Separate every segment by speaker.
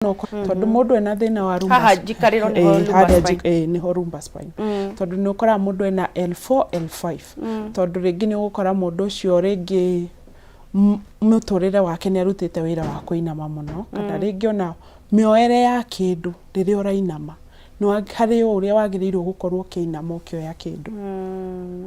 Speaker 1: no tondu mundu ena thina wa lumbar
Speaker 2: haha jikariro ni lumbar spine
Speaker 1: ni ho lumbar spine tondu ni ukora mundu ena L4 L5 tondu ringi ni ukora mundu ucio ringi muturire wake ni arutite wira wa kuinama muno kana ringi ona mioere ya kindu riri urainama no hari uria wagirirwo gukorwo kiinama ukioya kindu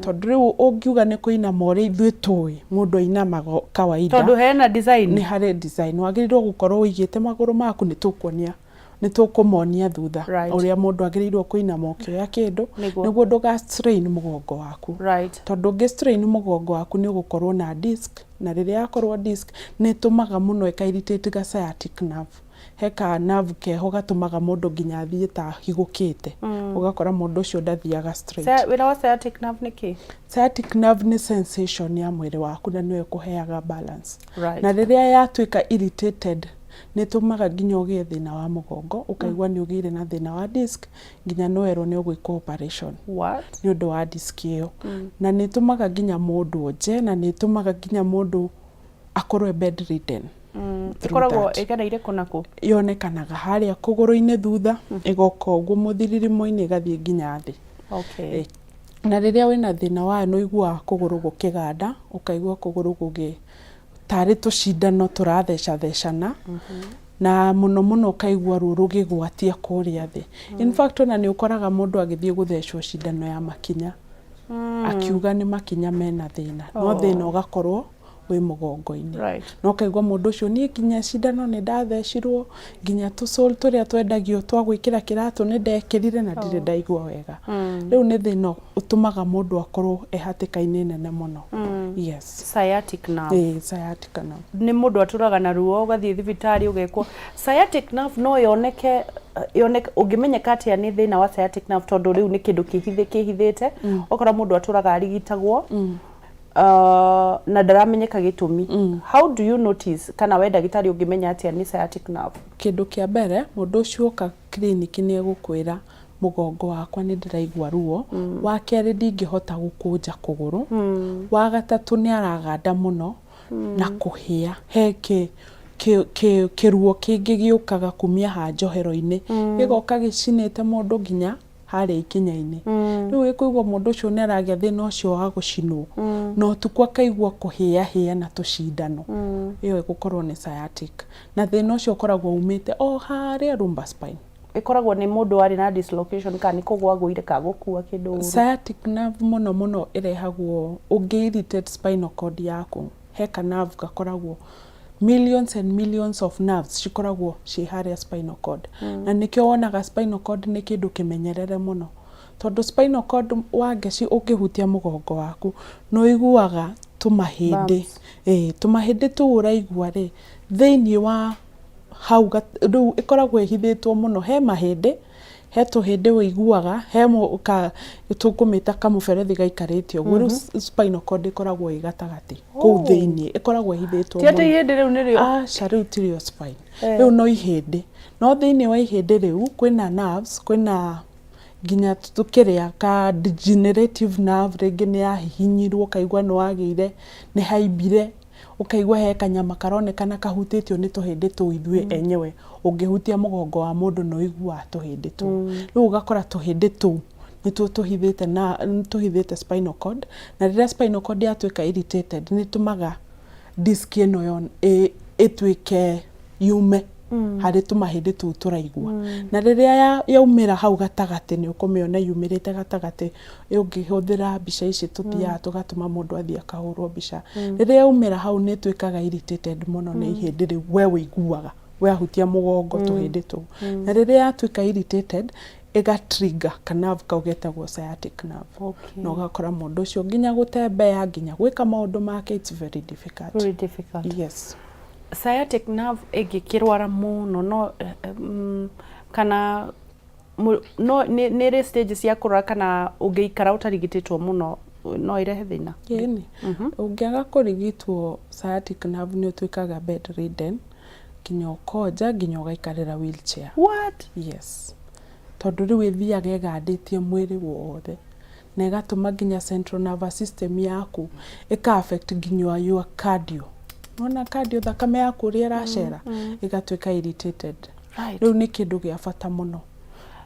Speaker 1: tondu riu ungiuga ni kuinama uri ithui tui mundu ainamaga kawaida
Speaker 2: tondu hena design
Speaker 1: ni hari design wagirirwo gukorwo wigite maguru maku ni tukuonia ni tukumonia thutha uria mundu agirirwo kuinama ukioya kindu niguo nduga strain mugongo waku tondu ngi strain mugongo waku ni ugukorwo na disc na riria yakorwo disc ni tumaga muno ikairritate ga sciatic nerve heka nerve keho gatumaga mundu nginya athie ta higukite ugakora mundu ucio ndathiaga straight
Speaker 2: wira wa sciatic nerve niki
Speaker 1: sciatic nerve ni sensation ya mwiri waku na niyo ikuheaga balance na riria yatuika irritated ni tumaga nginya ugie thina wa mugongo ukaigwa ni ugire na thina wa disc nginya noero ni ugwika operation ni undu wa disc iyo na ni tumaga nginya mundu oje na ni tumaga nginya mundu akorwe bedridden
Speaker 2: ikoragwo ikereire kunaku
Speaker 1: yonekanaga haria kuguru-ini thutha igoka uguo muthiririmo-ini igathie nginya thi na riria wina thina wa no igua kuguru gukiganda ukaigua kuguru gugi tari tucindano turatheca thecana na muno ukaigua ruru gigwatia kuria thi in fact ona ni ukoraga mundu agithie guthecwo cindano ya makinya akiuga ni makinya mena thina no thina ugakorwo wi mugongo-ini no kaigwa mundu ucio ni nginya cindano ni ndathecirwo nginya tusol turia twendagio twa gwikira kiratu ni ndekirire na ndire ndaigua wega riu ni thina utumaga mundu akorwo ehatikaini nene muno yes
Speaker 2: sciatic nerve
Speaker 1: sciatic nerve
Speaker 2: ni mundu aturaga na ruo ugathie thibitari ugekwo sciatic nerve no yoneke ungimenyeka atia ni thina wa sciatic nerve tondu riu ni kindu kihithite okora mundu aturaga arigitagwo na ndaramenyeka gitumi how do you notice kana we ndagitari ungimenya atia ni sciatic nerve
Speaker 1: kindu kia mbere mundu ucio ka clinic ni egukwira mugongo wakwa ni ndiraigua ruo wa keri ndingihota gukunja kuguru wa gatatu ni araganda muno na kuhia heke kiruo kingi giukaga kumia ha njohero-ini gigoka gicinite mundu nginya hari ikinya-ini riu ikuigwa mundu ucio ni aragia thina ucio wa gucinwo no tukwa kaigwa kuhia na tucindano iyo igukorwo ni sciatic na thina ucio ukoragwo umite haria lumbar spine
Speaker 2: ikoragwo ni mundu ari na dislocation kana ni kugwa guire ka gukua kindu
Speaker 1: sciatic nerve muno irehagwo ungi-irritate spinal cord yaku heka nerve gakoragwo millions and millions of nerves cikoragwo ci haria spinal cord na nikio wonaga spinal cord ni kindu kimenyerere muno tondu spinal cord wangeci ukihutia mugongo waku no iguaga tumahindi tumahindi tu uraigua ri thiini wa hau riu ikoragwo ihithitwo muno he mahindi he tuhindi wiguaga he tukumita kamuberethi gaikarite uguo riu spinal cord ikoragwo igatagati kuu thiini ikoragwo ihithitwo
Speaker 2: muno tiati ihindi riu ni rio
Speaker 1: riu tirio spine riu no ihindi no thiini wa ihindi riu kwina nerves kwina nginya tukiria ka degenerative nerve ringi ni yahihinyirwo kaigwa no wagire ni haimbire ukaigwa he kanyama karonekana kahutitio ni tuhindi tu ithue enyewe ungihutia mugongo wa mundu no igua tuhindi tu riu ugakora tuhindi tu nitu tuhithite spinal cord na riria spinal cord yatuika irritated ni tumaga disc ino yon itwike yume hari tumahindi tu turaigua na riria yaumira hau gatagati ni ukumiona yumirite gatagati ungihuthira mbica ici tuthia tugatuma mundu athie akahurwo mbica riria yaumira hau ni twikaga irritated muno ni ihindi riu we wiguaga we ahutia mugongo tuhindi tu na riria yatuika irritated ega trigger kana kaugetagwo sciatic nerve no gakora mundu ucio nginya gutembea nginya gwika maundu make it's very difficult yes
Speaker 2: sciatic nerve igikirwara muno no kana no ni stages ya kurwara kana ungiikara utarigititwo muno no irehe thina
Speaker 1: yeni ungiaga kurigitwo sciatic nerve ni utwikaga bedridden nginya ukoja nginya ugaikarira wheelchair yes tondu riu ithiaga iganditie mwiri wothe na igatuma nginya central nervous system yaku ika affect nginya your cardio nona cardio thakame yaku ria racera igatuika irritated riu ni kindu gia bata muno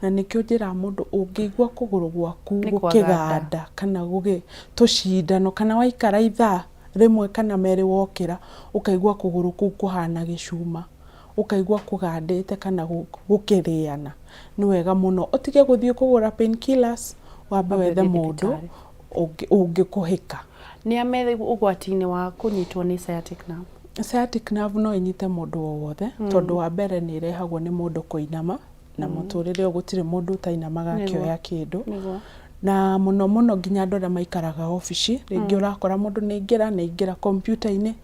Speaker 1: na nikio njira mundu ungigwa kuguru gwaku gukiganda kana gugi tucindano kana waikara ithaa rimwe kana meri wokira ukaigwa kuguru kuu kuhana gicuma ukaigwa kugandite kana gukiriana ni wega muno utige guthie kugura painkillers wambe wethe mundu ungikuhika
Speaker 2: ni amere ugwatini wa kunyitwo ni sciatic nerve.
Speaker 1: Sciatic nerve no inyite mundu wothe tondu wa mbere ni irehagwo ni mundu kuinama na muturire gutire mundu utainamaga kioya kindu na muno nginya andu aria maikaraga ofici ringi urakora mundu ni ingira computer-ini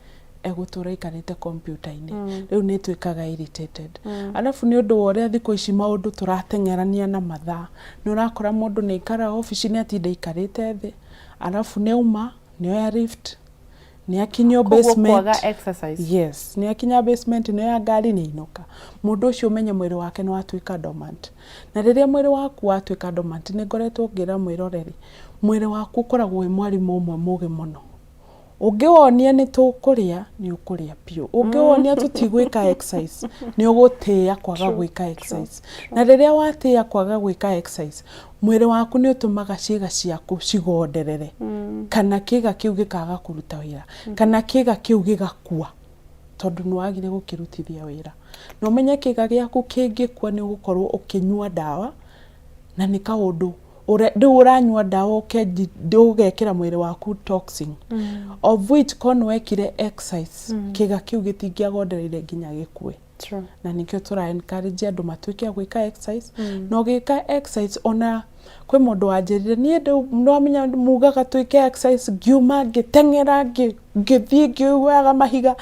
Speaker 1: egutura ikarite computer-ini riu ni twikaga irritated alafu ni undu woria thiko ici maundu turatengerania na mathaa ni urakora mundu ni ikara ofici ni atinda ikarite thi alafu ni uma ni oya lift ni akinyo basement yes ni akinya basement ni ya ngari ni inoka mundu ucio umenye mwiri wake ni watwika dormant na riria mwiri waku watwika dormant ni ngoretwo ngira mwiroreri mwiri waku ukoragwo wi mwarimu umwe muge muno ungiwonia ni tukuria ni ukuria pio ungiwonia tutigwika exercise ni ugutia kwaga gwika exercise na riria watia kwaga gwika exercise mwiri waku ni utumaga ciiga ciaku cigonderere kana kiga kiu gikaga kuruta wira kana kiga kiu gigakua tondu ni wagire gukirutithia wira no menye kiga giaku kingikua ni ugukorwo ukinyua dawa na ni kaundu ndu uranyua dawa ugekira mwiri waku toxin of which kon wekire exercise kiga kiu gitingiagondereire nginya gikue na nikio tura encourage andu matwike gwika exercise no gika exercise ona kwi mundu wanjirire ni ndu no amenya mugaga twike exercise ngiuma ngitengera ngithie ngiuaga mahiga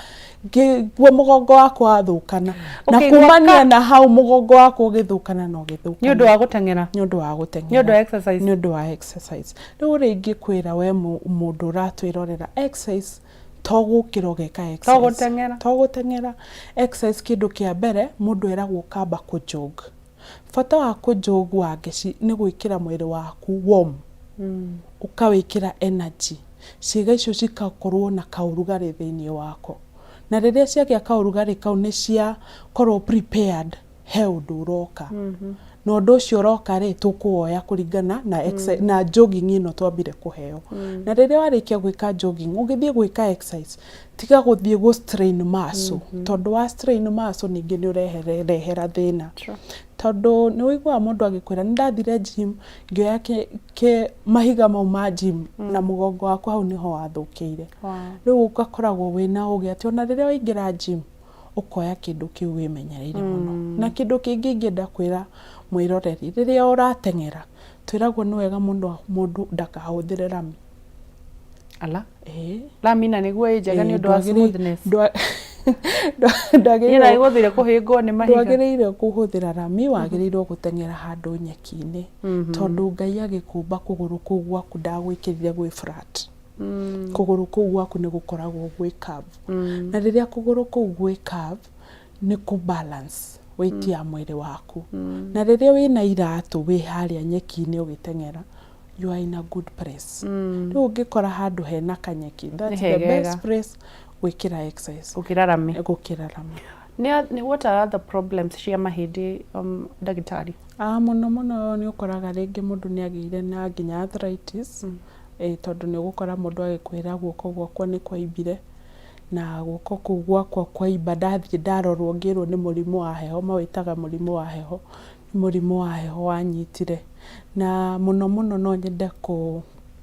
Speaker 1: ngwa mugongo wakwa athukana na kumania na hau mugongo wakwa ugithukana no githukana
Speaker 2: ni undu wa gutengera
Speaker 1: ni undu wa gutengera
Speaker 2: ni undu wa exercise
Speaker 1: ni undu wa exercise riu ringi kwira we mundu uratwirorera exercise togu geka exercise togutengera exercise kindu kia mbere mundu eragwo kamba kujog fata wa kujog wa geci ni gwikira mwiri waku warm ukawikira energy ciiga icio cikakorwo na kaurugari thiini wako na riria ciagia kaurugari kau ni cia korwo prepared he undu uroka no undu ucio uroka ri tukuoya kuringana na na jogging ino twambire kuheo na riria warikia gwika jogging ugithie gwika exercise tiga guthie go strain muscle tondu wa strain muscle ningi ni urehera thina tondu ni wigwa mundu agikwira ndathire gym ngioya ke mahiga mau ma gym na mugongo wakwa hau niho wathukiire riu ugakoragwo wina ugi ati ona riria waingira gym ukoya kindu kiu wimenyereire muno na kindu kingi ngienda kwira mwiroreri riria uratengera twiragwo ni wega mundu ndakahuthire rami
Speaker 2: ala rami na niguo injega ni undu wa smoothness
Speaker 1: ndagirira
Speaker 2: iguthire kuhingwo ni mahiga
Speaker 1: ndagirire kuhuthira rami wagirirwo gutengera handu nyeki-ini tondu Ngai agikumba kuguru kuu gwaku ndagwikirire gwi flat kuguru kuu gwaku ni gukoragwo gwi curve na riria kuguru kuu gwi curve ni ku balance weight ya mwiri waku na riria wina iratu wi haria nyeki-ini ugitengera you are in a good place riu ungikora handu hena kanyeki that's the best place gwikira exercise
Speaker 2: gukira rami
Speaker 1: ni
Speaker 2: what are the problems cia mahindi ndagitari
Speaker 1: muno ni ukoraga ringi mundu ni agire na nginya arthritis tondu ni gukora mundu agikwira guoko gwakwa ni kwaimbire na guoko kuu gwakwa kwaimba ndathie ndarorwo ngirwo ni murimu wa heho mawitaga murimu wa heho murimu wa heho wanyitire na muno no nyende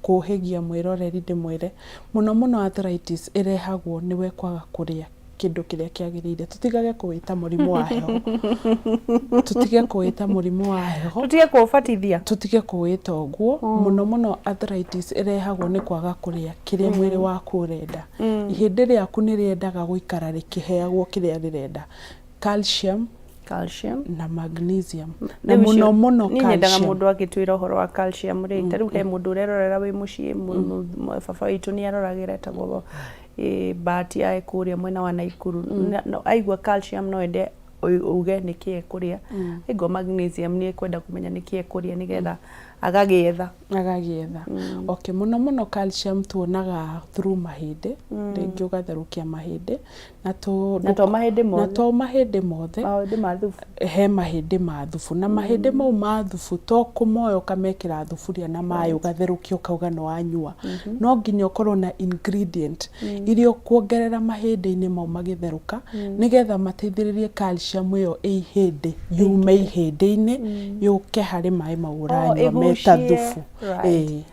Speaker 1: kuhigia mwiroreri ndimwire muno arthritis irehagwo ni we kwaga kuria kindu kiria kiagirire tutigage kuwita murimu wa heho tutige kuwita murimu wa heho
Speaker 2: tutige kuufatithia
Speaker 1: tutige kuwita uguo muno arthritis irehagwo ni kwaga kuria kiria mwiri waku urenda ihindi riaku ni riendaga guikara rikiheagwo kiria rirenda calcium na magnesium na muno calcium
Speaker 2: ni nyendaga mundu agitwira uhoro wa calcium ri riu he mundu urerorera wi mucii baba witu ni aroragira tagwo bahati ya kuria mwena wa Naikuru aigua calcium no ende uge niki ekuria ego magnesium ni ekwenda kumenya niki ekuria nigetha agagietha
Speaker 1: okay muno calcium tuonaga through mahindi ringi ugatherukia mahindi na to mahindi mothe he mahindi ma thubu na mahindi mau ma thubu to kumoya ukamekira thuburia na maĩ ugatherukia ukauga no anyua no nginya ukorwo na ingredient irio kuongerera mahindi-inĩ mau magitheruka nigetha mateithĩrĩrie calcium iyo ihindi yume ihindi-inĩ yuke harĩ maĩ mau uranyua ta thubu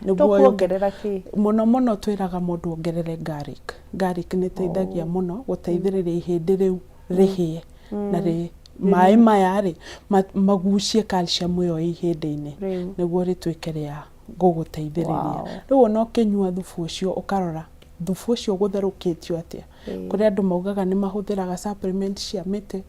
Speaker 1: niguo
Speaker 2: kuongerera ki
Speaker 1: muno twiraga mundu ongerere garlic ni teithagia muno guteithĩrĩria ihindi riu rihie na maĩ maya ri magucie calcium iyo ihindi-inĩ niguo rituike ria guguteithĩrĩria riu no kinyua thubu ucio ukarora thubu ucio gutherukitio atia kuri andu maugaga ni mahuthiraga supplement cia miti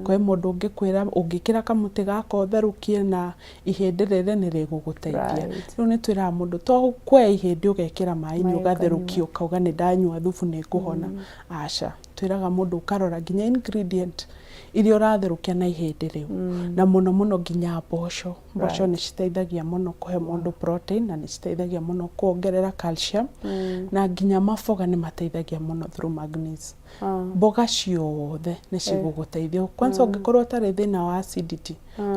Speaker 1: kwa mundu ungikwira ungikira kamuti gaka utherukie na ihindi riri ni riguguteithia riu ni twira mundu to kwa ihindi ugekira maĩ-inĩ ugatherukia ukauga ni ndanyua thubu ni kuhona aca twiraga mundu ukarora nginya ingredient irio ratherukia na ihindi riu na muno nginya mboco ni citeithagia muno kuhe mundu protein na ni citeithagia muno kuongerera calcium na nginya maboga ni mateithagia muno through magnesium mboga ciothe ni ciguguteithia kwanza ungikorwo tari thina wa acidity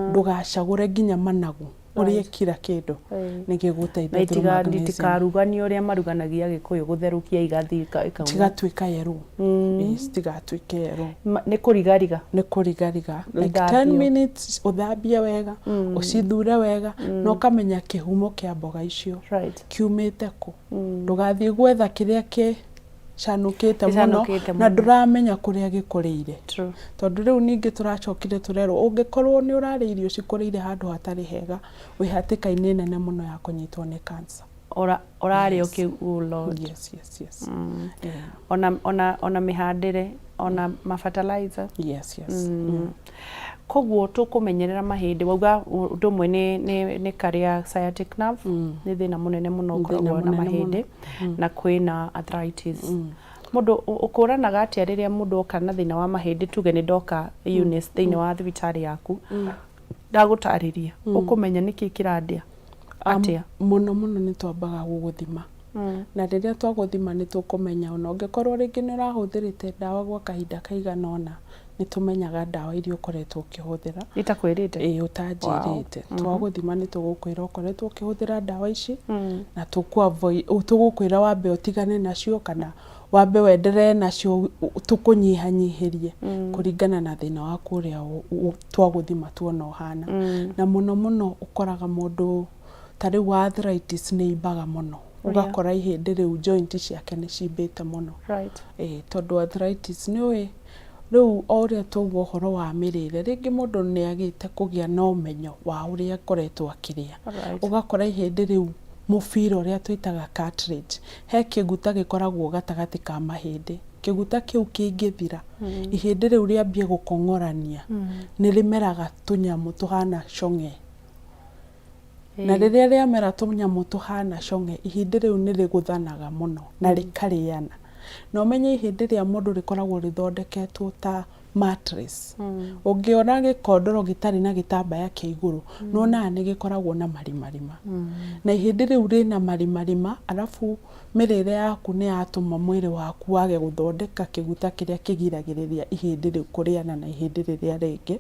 Speaker 1: ndugacagure nginya managu urie kila kindu ni giguteithia through magnesium
Speaker 2: itikarugani uria maruganagia gikuyu gutherukia igathika ikauma
Speaker 1: tigatuika yeru tigatuike yeru
Speaker 2: ni kurigariga
Speaker 1: like 10 minutes uthambie wega ucithure wega no kamenya kihumo kia mboga icio kiumite ku ndugathie gwetha kiria ki canukite muno na nduramenya kuria gikurire tondu riu ningi turacokire turero ungikorwo ni urari irio cikurire handu hatari hega wi hatikaini nene muno ya kunyitwo ni cancer
Speaker 2: orari ukiulo
Speaker 1: yes
Speaker 2: ona mihandire ona mafertilizer
Speaker 1: yes
Speaker 2: koguo tukumenyerera mahindi wauga undu mwe ni karia sciatic nerve ni thina munene muno koragwo na mahindi na kwina arthritis mundu ukuranaga atia riria mundu oka na thina wa mahindi tuge ni ndoka Eunice thini wa thibitari yaku ndagutariria ukumenya niki kiradia atia
Speaker 1: muno ni twambaga guguthima na riria twaguthima ni tukumenya ona ungikorwo ringi ni urahuthirite dawa gwa kahinda kaigana ona ni tumenyaga dawa irio ukoretwo ukihuthira
Speaker 2: itakwirite
Speaker 1: utanjirite twaguthima ni tugukwira ukoretwo ukihuthira dawa ici na tugukwira wambe utigane nacio kana wambe wenderee nacio tukunyihanyihirie kuringana na thina waku uria twaguthima tuona uhana na muno ukoraga mundu tari wa arthritis ni imbaga muno ugakora ihindi riu joint ciake ni cimbite muno tondu arthritis ni riu oria tugwo horo wa mirire ringi mundu ni agite kugia na umenyo wa uria koretwo akiria ugakora ihindi riu mufira uria twitaga cartilage he kiguta gikoragwo gatagati ka mahindi kiguta kiu kingithira ihindi riu riambie gukongorania ni rimeraga tunyamu tuhana shonge na riria riamera tunyamu tuhana shonge ihindi riu ni riguthanaga muno na rikariana no umenye ihindi ria mundu rikoragwo rithondeketwo ta mattress ungiona gikondoro gitari na gitambaya kia iguru nona ni gikoragwo na marimarima na ihindi riu rina marimarima alafu mirire yaku ni atuma mwiri waku wage guthondeka kiguta kiria kigiragiriria ihindi riu kuriana na ihindi riria ringi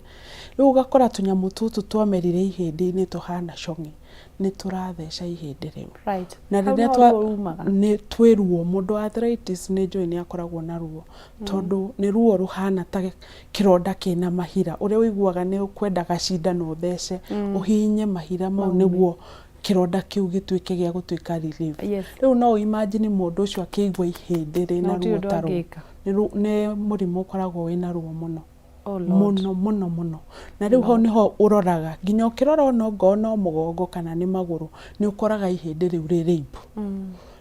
Speaker 1: riu ugakora tunyamu tutu twamerire ihindi-ini tuhana shongi ni turatheca ihindi riu na riria ni twiruo mundu arthritis ni njui ni akoragwo na ruo tondu ni ruo ruhana ta kironda kina mahira uria wiguaga ni ukwendaga cindano uthece uhinye mahira mau niguo kironda kiu gituike gia gutuika relief riu no imagine mundu ucio akigwa ihindi rina ruo taro ni murimu ukoragwo wina ruo muno muno na riu ho niho uroraga nginya ukirora ono ngono mugongo kana ni maguru ni ukoraga ihindi riu rireibu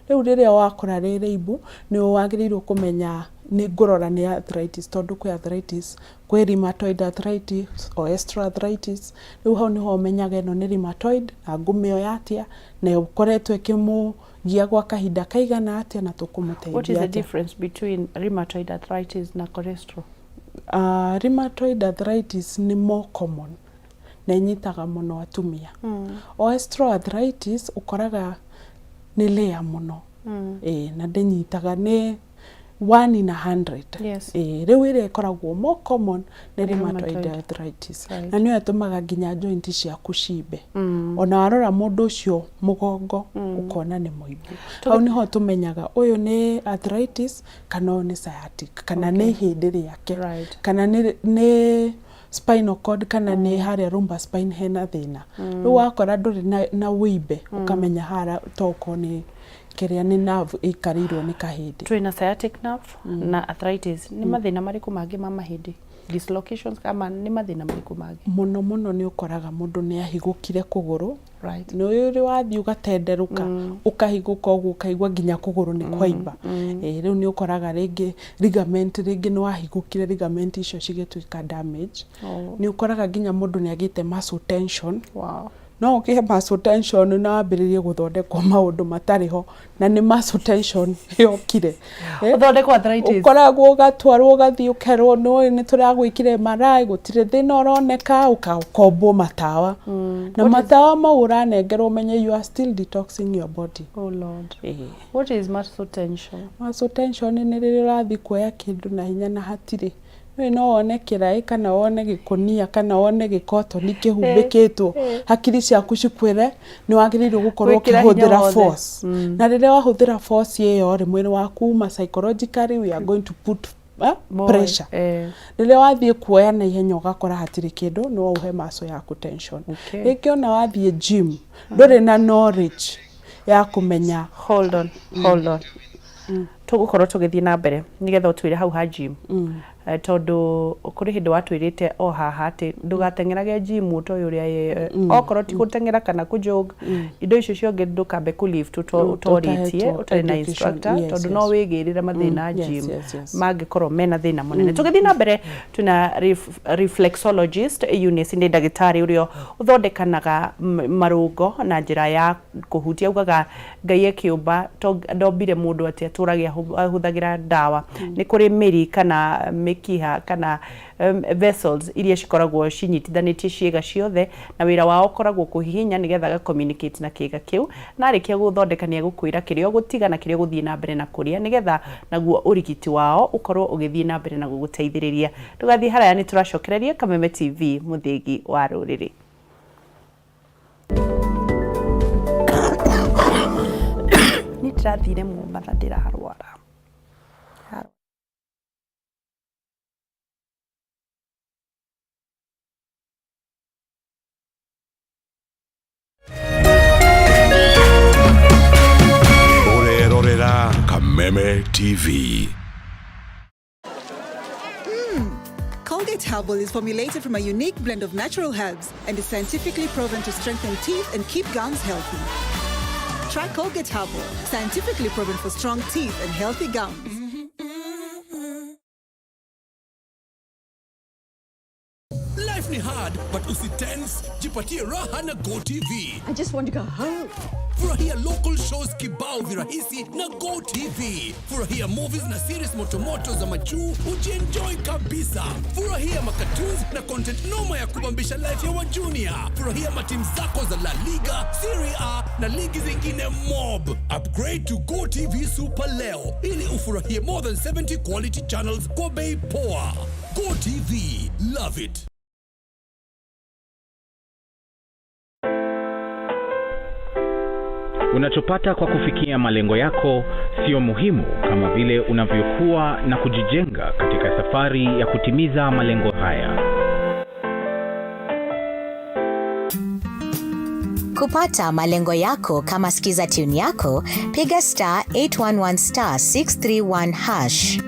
Speaker 1: riu riria wakora rireibu ni wagirirwo kumenya ni ngurora ni arthritis tondu kwi arthritis kwi rheumatoid arthritis o osteoarthritis riu ho niho umenyaga ino ni rheumatoid na ngumio yatia na ukoretwo gia gwa kahinda kaigana atia na tukumuteithia.
Speaker 2: What is the difference between rheumatoid arthritis na cholesterol?
Speaker 1: Rheumatoid arthritis ni more common na inyitaga muno atumia. Osteoarthritis ukoraga ni rare muno. Na ndenyitaga ni 1 in 100.
Speaker 2: Yes.
Speaker 1: Riu ire ikoragwo more common ni rheumatoid arthritis. Na niyo atumaga nginya joint ciaku ciimbe. Ona warora mundu ucio mugongo ukona ni muibu. Hau niho tumenyaga uyu ni arthritis kana ni sciatic kana ni hindi riake kana ni spinal cord kana ni haria lumbar spine hena thina. Riu wakora nduri na wiimbe ukamenya hara toko ni kiria ni nerve ikarirwo ni kahindi.
Speaker 2: Twina sciatic nerve na arthritis ni mathina mariku mangi ma mahindi, dislocations kama ni mathina mariku mangi. Muno
Speaker 1: ni ukoraga mundu ni ahigukire kuguru, ni uri wathi ugatenderuka ukahiguka ugu ukaigwa nginya kuguru ni kwaimba. Riu ni ukoraga ringi ligament ringi ni wahigukire ligament icio cigituika damage. Ni ukoraga nginya mundu ni agite muscle tension. No ukihe muscle tension na wambiririe guthondekwo maundu matariho na ni muscle tension yokire.
Speaker 2: Uthondekwo arthritis.
Speaker 1: Ukoragwo ugatwarwo ugathi ukerwo ni turagwikire MRI gutire thina uroneka ukakombwo matawa. Na matawa mau uranengerwo umenye you are still detoxing your body.
Speaker 2: Oh Lord. What is muscle tension?
Speaker 1: Muscle tension ni riri urathi kuoya kindu na hinya na hatiri. No wone kirai kana wone gikunia kana wone gikotoni kihumbikitwo hakiri ciaku cikwire ni wagirirwo gukorwo kihuthira force. Na riria wahuthira force iyo ri mwiri waku ma psychologically we are going to put pressure. Riria wathie kuoya na ihenya ugakora hatiri kindu no uhe muscle yaku tension. Ringi ona wathie gym nduri na knowledge ya kumenya
Speaker 2: hold on tugukorwo tugithii na mbere nigetha utwire hau ha gym tondu kuri hindi watwirite o haha ati ndugatengerage gym to uria okorwo ti gutengera kana kujog indo icio cionge ndukambe ku lift utoritie utari na instructor tondu no wigirire mathina gym mangikorwo mena thina munene. Tugithii na mbere tuna reflexologist Eunice ni ndagitari urio uthondekanaga marungo na njira ya kuhutia ugaga ngai kiumba to ndombire mundu ati aturagia ahuthagira dawa. Ni kuri miri kana mikiha kana vessels iria cikoragwo cinyitithanitie ciega ciothe na wira wao koragwo kuhihinya nigetha ga communicate na kiga kiu na arikia guthondekania gukwira kirio gutiga na kirio guthii na mbere na kuria nigetha naguo urigiti wao ukorwo ugithii na mbere na guguteithiriria. Tugathii haraya ni turacokereria Kameme TV muthigi wa ruriri. Ni tirathire Mombasa ndirarwara.
Speaker 3: Kameme TV.
Speaker 4: Colgate Herbal is formulated from a unique blend of natural herbs and is scientifically proven to strengthen teeth and keep gums healthy. Try Colgate Herbal, scientifically proven for strong teeth and healthy gums.
Speaker 3: Life ni hard, but usitense, jipatie raha na Go TV.
Speaker 5: I just want to go home.
Speaker 3: Furahia local shows kibao virahisi na Go TV. Furahia movies na series motomoto za majuu, ujienjoy kabisa. Furahia makatoons na content noma ya kubambisha life ya wajunia. Furahia matimu zako za La Liga, Serie A na ligi zingine mob. Upgrade to Go TV Super leo ili ufurahie more than 70 quality channels kwa bei poa. Go TV, love it.
Speaker 6: Unachopata kwa kufikia malengo yako sio muhimu kama vile unavyokuwa na kujijenga katika safari ya kutimiza malengo haya.
Speaker 7: Kupata malengo yako kama skiza tune yako, piga *811*631#.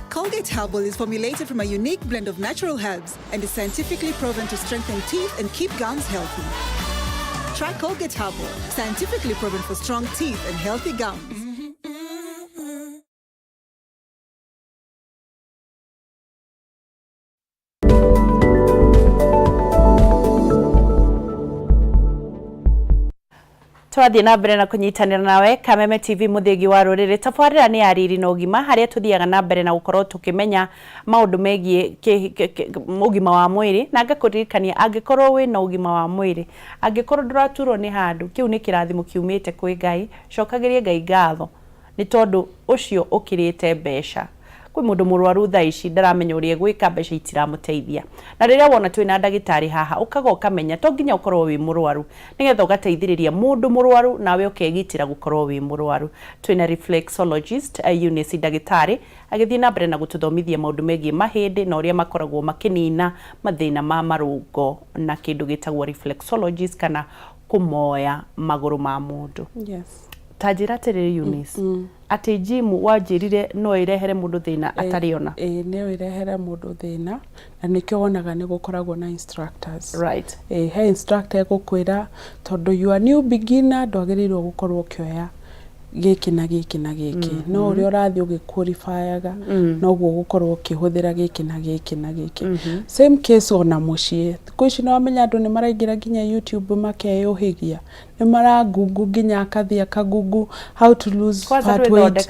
Speaker 4: Colgate Herbal is formulated from a unique blend of natural herbs and is scientifically proven to strengthen teeth and keep gums healthy. Try Colgate Herbal, scientifically proven for strong teeth and healthy gums.
Speaker 2: Twathie na mbere na kunyitanira nawe Kameme TV muthingi wa ruriri tabarira ni ya riri na ugima haria tuthiaga na mbere na gukorwo tukimenya maundu megie ugima wa mwiri na ngakuririkania angikorwo we na ugima wa mwiri angikorwo nduraturwo ni handu kiu ni kirathimo kiumite kwi Ngai cokagirie Ngai ngatho ni tondu ucio ukirite mbeca kwi mundu murwaru tha ici ndaramenya uria gwika mbeca itiramuteithia na riria wona twina ndagitari haha ukaga ukamenya to nginya ukorwo wi murwaru nigetha ugateithiriria mundu murwaru nawe ukegitira gukorwo wi murwaru twina reflexologist Eunice ndagitari agithie na mbere na gututhomithia maundu megie mahindi na uria makoragwo makinina mathina ma marungo na kindu gitagwo reflexologist kana kumoya maguru ma mundu.
Speaker 1: Yes.
Speaker 2: Tajira tere Eunice ati gym wanjirire no irehere mundu thina atariona
Speaker 1: ne irehere mundu thina na nikyo wonaga ni gukoragwo na instructors
Speaker 2: right
Speaker 1: he instructor gukwira tondu you are new beginner ndwagirirwo gukorwo kioya giki na giki na giki no uri urathie ugiqualifyaga no guo gukorwo kihuthira giki na giki na giki same case ona mucie kuici no amenya andu ni maraingira ginya YouTube makeyuhigia ni mara google ginya akathia ka google how to lose fat weight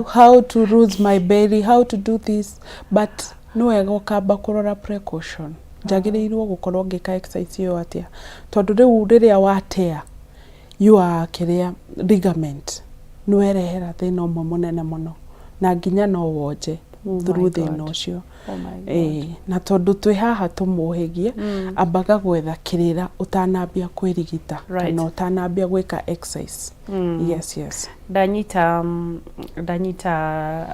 Speaker 1: how to lose my belly how to do this but no wega ukamba kurora precaution jagirirwo gukorwo ngika exercise yo atia tondu riu riria watea you are kiria ligament no erehera thina umwe munene muno na nginya no wonje through thina ucio na tondu twi haha tumuhigie ambaga gwetha kirira utanambia kwirigita kana utanambia gwika exercise yes
Speaker 2: ndanyita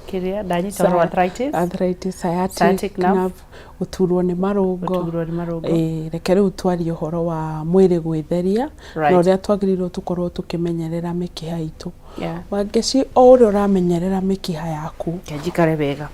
Speaker 2: kiria ndanyita arthritis
Speaker 1: sciatic nerve uturwo ni marungo rekere utwari uhoro wa mwiri gwitheria na uria twagirirwo tukorwo tukimenyerera mikiha itu wangeci uria uramenyerera mikiha yaku
Speaker 2: kajikare wega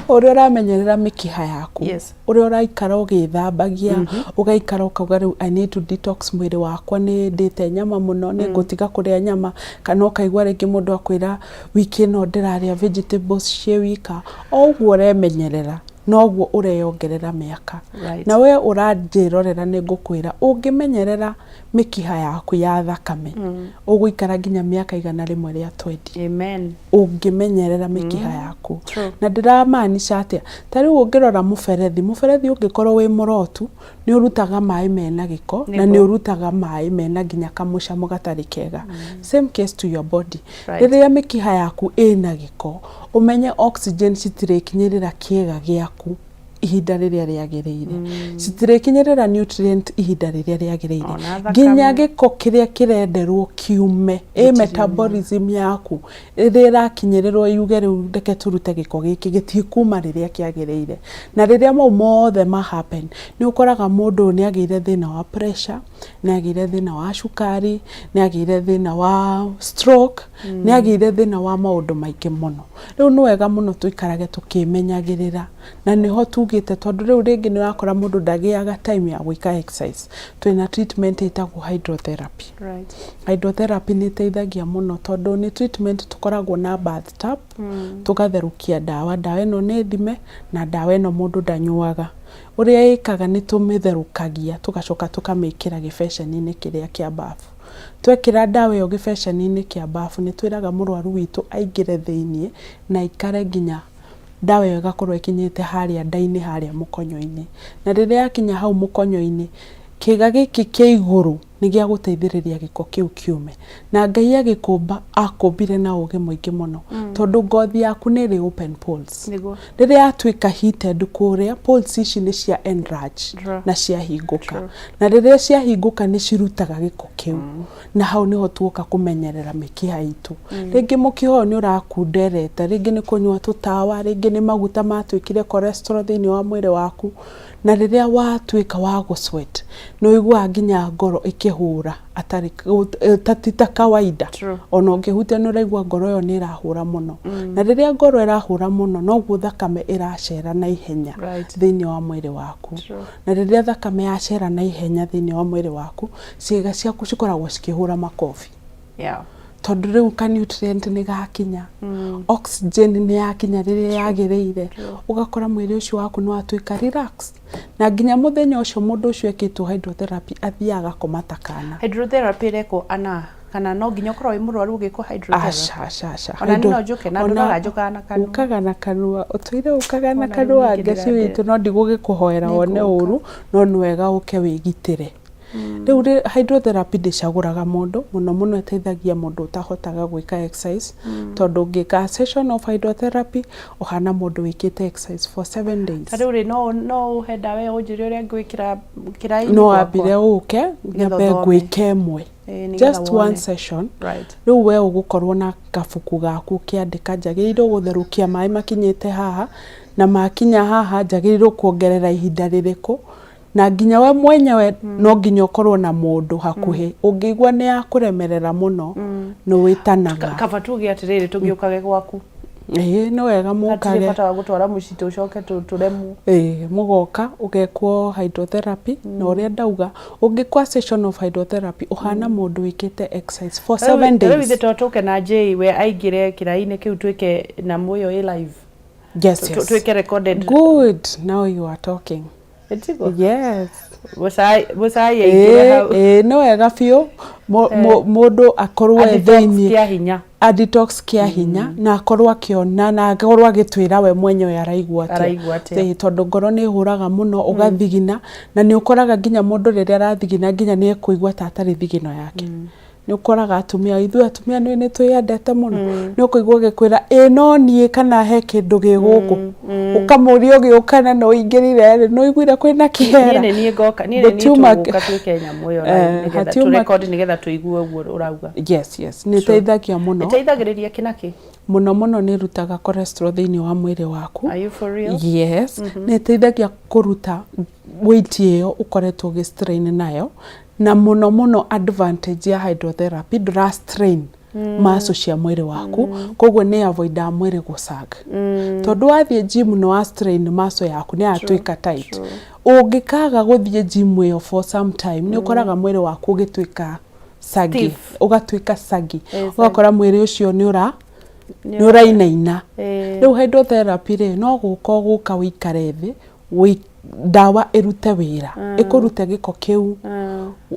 Speaker 1: uria uramenyerera mikiha yaku uria uraikara ugithambagia ugaikara ukauga riu I need to detox mwiri wakwa ni ndite nyama muno ni ngutiga kuria nyama kana ukaigwa ringi mundu akwira wiki no ndiraria vegetables cie wika oguo uremenyerera noguo ureyongerera miaka na we uranjirorera ni ngukwira ungimenyerera mikiha yaku ya thakame uguikara ginya miaka igana rimwe ria 20
Speaker 2: amen
Speaker 1: ungimenyerera mikiha yaku na ndiramaanisha atia tariu ungirora muberethi ungikorwo wi murotu ni urutaga mai mena giko na ni urutaga mai mena ginya kamucamo gatari kega same case to your body riria mikiha yaku ina giko umenye oxygen citirekinyirira kiega giaku ihinda riria riagiriire citirekinyirira nutrient ihinda riria riagiriire ginya giko kiria kirenderwo kiume metabolism yaku riria kinyirirwo yuge riu reke turute giko giki gitie kuma riria kiagiriire na riria mau mothe ma happen ni ukoraga mundu ni agire thina wa pressure ni agire thina wa shukari ni agire thina wa stroke ni agire thina wa maundu maingi muno riu ni wega muno tuikarage tukimenyagirira na niho tugite tondu riu ringi ni urakora mundu ndagiaga time ya gwika exercise twina treatment itagwo hydrotherapy hydrotherapy ni teithagia muno tondu ni treatment tukoragwo na bathtub tugatherukia dawa ino ni thime na dawa ino mundu ndanyuaga uria ikaga ni tumitherukagia tugacoka tukamikira gibeceni-ini kiria kia bafu twekira dawa yo gibeceni-ini kia bafu ni twiraga murwaru witu aingire thiini na ikare ginya dawa yo igakorwo ikinyite haria ndaini haria mukonyo-ini na riria akinya hau mukonyo-ini kiga giki kia iguru ni gia guteithiriria giko kiu kiume na Ngai agikumba akumbire na uge muingi muno tondu ngothi yaku ni ri open pores riria atuika heated kuria pores ici ni cia enlarge na cia hinguka na riria cia hinguka ni cirutaga giko kiu na hau niho tuoka kumenyerera mikiha itu ringi mukiho ni urakunderete ringi ni kunywa tutawa ringi ni maguta matwikire cholesterol thini wa mwiri waku na riria watuika wa gusweat no igwa ginya ngoro ikihura atari tatita kawaida ona ungihutia no raigwa ngoro yo ni irahura muno na riria ngoro irahura muno no guo thakame iracera na ihenya thini wa mwiri waku na riria thakame yacera na ihenya thini wa mwiri waku ciiga ciaku cikoragwo cikihura makofi tondu riu ka nutrient ni gakinya oxygen ni yakinya riria yagireire ugakora mwiri ucio waku no atuika relax na nginya muthenya ucio mundu ucio ekitwo hydrotherapy athiaga kumatakana
Speaker 2: hydrotherapy reko ana kana no nginya ukorwo wi murwaru ugiko hydrotherapy
Speaker 1: asha
Speaker 2: ona no njuke na ndoga njuka na kanua
Speaker 1: ukaga na kanua utuire ukaga na kanua ngeci witu no ndigugikuhoera one uru no nwega uke wigitire riu hydrotherapy ndicaguraga mundu muno eteithagia mundu utahotaga gwika exercise tondu ngika session of hydrotherapy uhana mundu wikite exercise for 7 days
Speaker 2: tari no uhenda we unjire uria ngwikira kirai
Speaker 1: no ambire uke nyambe gwike imwe just one session riu we ugukorwo na kabuku gaku kiandika njagiriro gutherukia mai makinyite haha na makinya haha njagiriro kuongerera ihinda ririku na nginya we mwenyewe no nginya ukorwo na mundu hakuhi ungigwa ni akuremerera muno no witanaga
Speaker 2: kabatugi atiriri tungiukage gwaku
Speaker 1: no wega mukage
Speaker 2: atiri bata gutwara mucito ucoke turemu
Speaker 1: mugoka ugekwo hydrotherapy na uria ndauga ungikwa session of hydrotherapy uhana mundu wikite exercise for 7 days
Speaker 2: riu thitotuke na J we aingire kiraine kiu twike na muyo live
Speaker 1: yes
Speaker 2: twike recorded
Speaker 1: good now you are talking
Speaker 2: etigo
Speaker 1: yes
Speaker 2: busai yaingire hau
Speaker 1: no wega biu mundu akorwo thiini a detox kia hinya na akorwo akiona na akorwo agitwira we mwenyewe araigua ati tondu ngoro ni huraga muno ugathigina na ni ukoraga nginya mundu riria arathigina nginya ni ekuigua tatari thigino yake ni ukoraga atumia ithu atumia ni twiyendete muno ni ukuigua gikwira no nie kana he kindu giguku ukamuria ugiukana no ingirire no igwira kwina kihera
Speaker 2: ni ngoka ni tuguka twike nyamu yo nigetha tu record nigetha tuigue uguo urauga
Speaker 1: yes ni teithagia muno
Speaker 2: teithagiriria kinaki
Speaker 1: muno ni rutaga cholesterol thiini wa mwiri waku
Speaker 2: are you for real
Speaker 1: yes ni teithagia kuruta weight iyo ukoretwo gistrain nayo na muno advantage ya hydrotherapy dra strain maso cia mwiri waku koguo ni avoid mwiri gusaga tondu wathie gym no wa strain maso yaku ni atuika tight ungikaga guthie gym iyo for some time ni ukoraga mwiri waku ugituika sagi ugatuika sagi ugakora mwiri ucio ni urainaina riu hydrotherapy ri no guka wikare thi dawa irute wira ikuruta giko kiu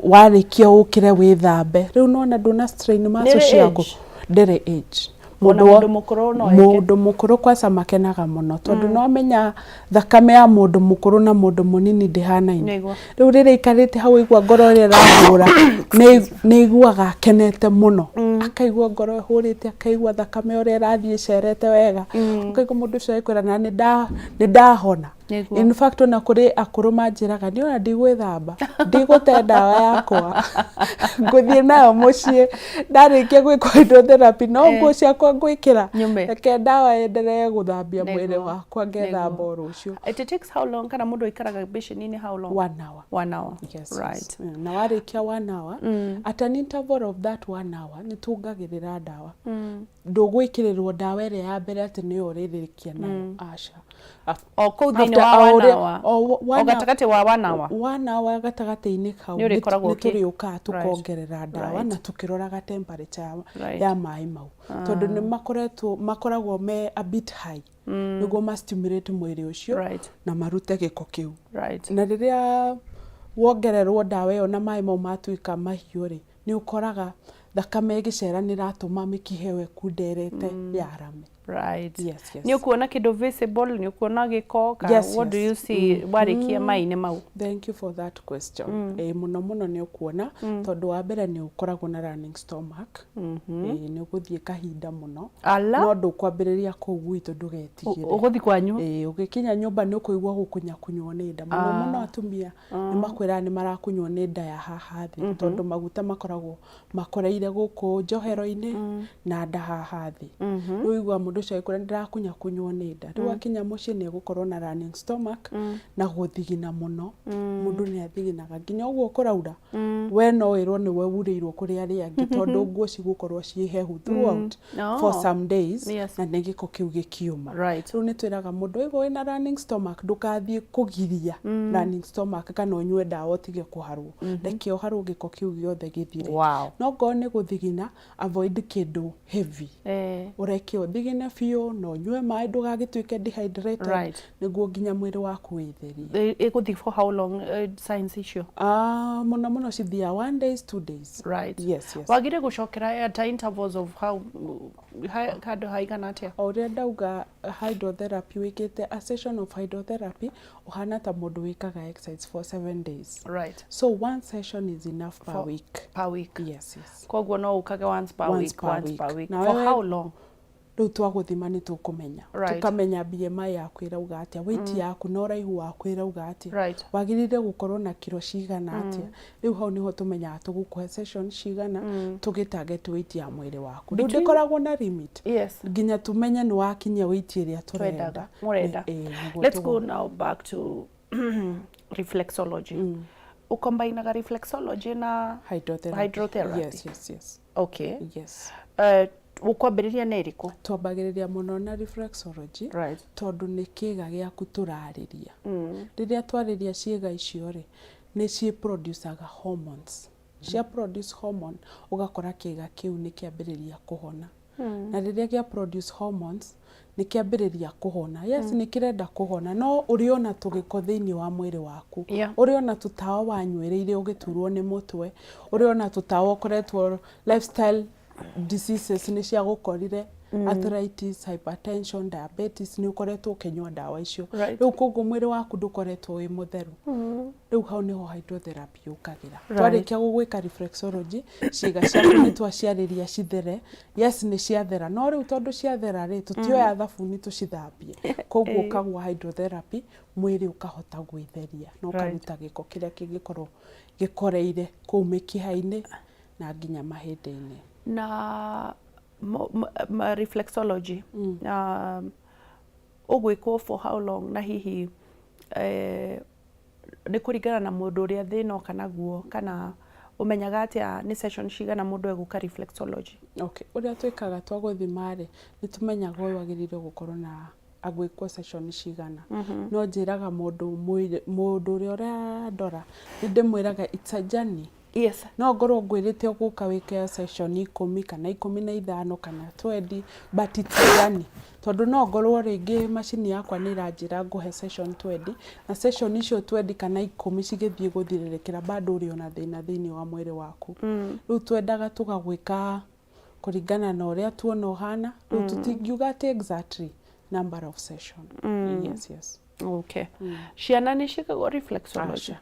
Speaker 1: warikia ukire withambe riu nona nduna strain maso ciaku ndere age mundu mukuru kwasa makenaga muno tondu no menya thakame ya mundu mukuru na mundu munini ndihanaine riu riri ikarite hau igwa ngoro ri rahura ni iguaga kenete muno akaigua ngoro ihurite akaigua thakame uri rathie cerete wega akaigua mundu ucio ikwira na ni ndahona in fact na kuri akuru manjiraga ni ona ndigwithamba ndigute dawa yakwa nguthie nayo mucii ndarikia gwika hydrotherapy no nguo ciakwa ngwikira reke dawa endelee guthambia mwiri wakwa ngethamba rucio
Speaker 2: it takes how long kana mundu ikaraga basin-ini how long 1 hour
Speaker 1: yes
Speaker 2: right
Speaker 1: na warikia 1 hour at an interval of that 1 hour ni tungagirira dawa ndugwikirirwo dawa ire ya mbere ati ni uririkia nayo asha
Speaker 2: o kuthini wa 1 hour o gatagati wa 1 hour
Speaker 1: 1 hour gatagati-ini kau
Speaker 2: ni
Speaker 1: turiuka tukongerera dawa na tukiroraga temperature ya mai mau tondu ni makoragwo me a bit high niguo ma stimulate mwiri ucio na marute giko kiu na riria wongererwo dawa iyo na mai mau matuika mahiu ri ni ukoraga thakame igicera ni ratuma mikihewe kunderete yarame yes
Speaker 2: ni ukuona kido visible ni ukuona giko what do you see warikia maine mau
Speaker 1: thank you for that question muno ni ukuona tondu wa mbere ni ukoragwo na running stomach ni uguthie kahinda muno no ndukwambiriria kugu itu ndugetigire
Speaker 2: uguthi kwanyu
Speaker 1: ugikinya nyumba ni ukuigwa gukunyakunywo ni nda muno atumia ni makwira ni marakunywo ni nda ya haha thi tondu maguta makoragwo makoreire guku njohero-ini na nda haha thi riu igwa mundu cio ikura ndirakunyakunywo ni nda riu akinya mucii ni gukorwo na running stomach na guthigina muno mundu ni athiginaga nginya uguo kuraura we no wirwo ni we wuriirwo kuri ari angi tondu nguo cigukorwo cihehu throughout for some days na ni giko kiu gikiuma riu ni twiraga mundu igwo wina running stomach ndukathie kugiria running stomach kana unywe dawa utige kuharwo reke uharwo giko kiu giothe githire no ngo ni guthigina avoid kindu heavy ureke uthigine biu no nyue mai ndugagituike dehydrated niguo nginya mwiri waku witherie.
Speaker 2: Iguthi for how long science issue?
Speaker 1: Muno cithia 1 days 2 days.
Speaker 2: Right.
Speaker 1: Yes.
Speaker 2: Wagire gucokera at intervals of how haigana atia?
Speaker 1: Oria ndauga hydrotherapy wikite a session of hydrotherapy uhana ta mundu wikaga exercise for 7 days.
Speaker 2: Right.
Speaker 1: So one session is enough per week.
Speaker 2: Per week.
Speaker 1: Yes.
Speaker 2: Koguo no ukage once per week.
Speaker 1: Now,
Speaker 2: for how long?
Speaker 1: Riu twaguthima ni tukumenya. Tukamenya BMI yaku irauga atia, weight yaku na uraihu waku irauga atia. Wagirire gukorwo na kilo cigana atia. Riu hau niho tumenyaga tugukuhe session cigana tugitarget weight ya mwiri waku. Riu ndikoragwo na limit. Nginya tumenye ni wakinyia weight iria turenda.
Speaker 2: Let's go now back to reflexology. Ukombainaga reflexology na hydrotherapy.
Speaker 1: Yes.
Speaker 2: Okay.
Speaker 1: Yes.
Speaker 2: Ukwambiriria na iriku?
Speaker 1: Twambagiriria muno na reflexology tondu ni kiga giaku turariria. Riria twariria ciiga icio ri ni ci producaga hormones. Cia produce hormone ugakora kiga kiu ni kiambiriria kuhona. Na riria gia produce hormones ni kiambiriria kuhona. Yes, ni kirenda kuhona no uriona tugiko thiini wa mwiri waku. Uriona tutawa wa nywele ile ugiturwo ni mutwe. Uriona tutawa ukoretwo lifestyle diseases ni cia gukorire arthritis, hypertension, diabetes ni ukoretwo ukinywa dawa icio. Riu koguo mwiri waku ndukoretwo wi mutheru. Riu hau niho hydrotherapy yukagira. Twarikia gugwika reflexology ciiga ciaku ni twaciariria cithere. Yes, ni ciathera no riu tondu ciathera ri tutioya thabuni tucithambie. Koguo kagwa hydrotherapy mwiri ukahota gwitheria no karuta giko kiria kingikorwo gikoreire kuu mikiha-ini na nginya mahindi-ini.
Speaker 2: Na reflexology ugwikwo for how long na hihi ni kuringana na mundu uria thina kana guo kana umenyaga atia ni session cigana mundu eguka reflexology?
Speaker 1: Okay, uria twikaga twaguthima ri ni tumenyaga uyu agirire gukorwo na agwikwo session cigana. No njiraga mundu uria urandora ni ndimwiraga it's a journey. No ngorwo ngwirite uguka wike session 10 kana 15 kana 20 but it's a journey. Tondu no ngorwo ringi machine yakwa ni iranjira nguhe session 20 na session icio 20 kana 10 cigithie guthiririkira bado uri ona thina thiini wa mwiri waku. Riu twendaga tugagwika kuringana na uria tuona uhana. Riu tutingiuga ati exactly number of session. Yes.
Speaker 2: Okay. Ciana ni cigagwo reflexology?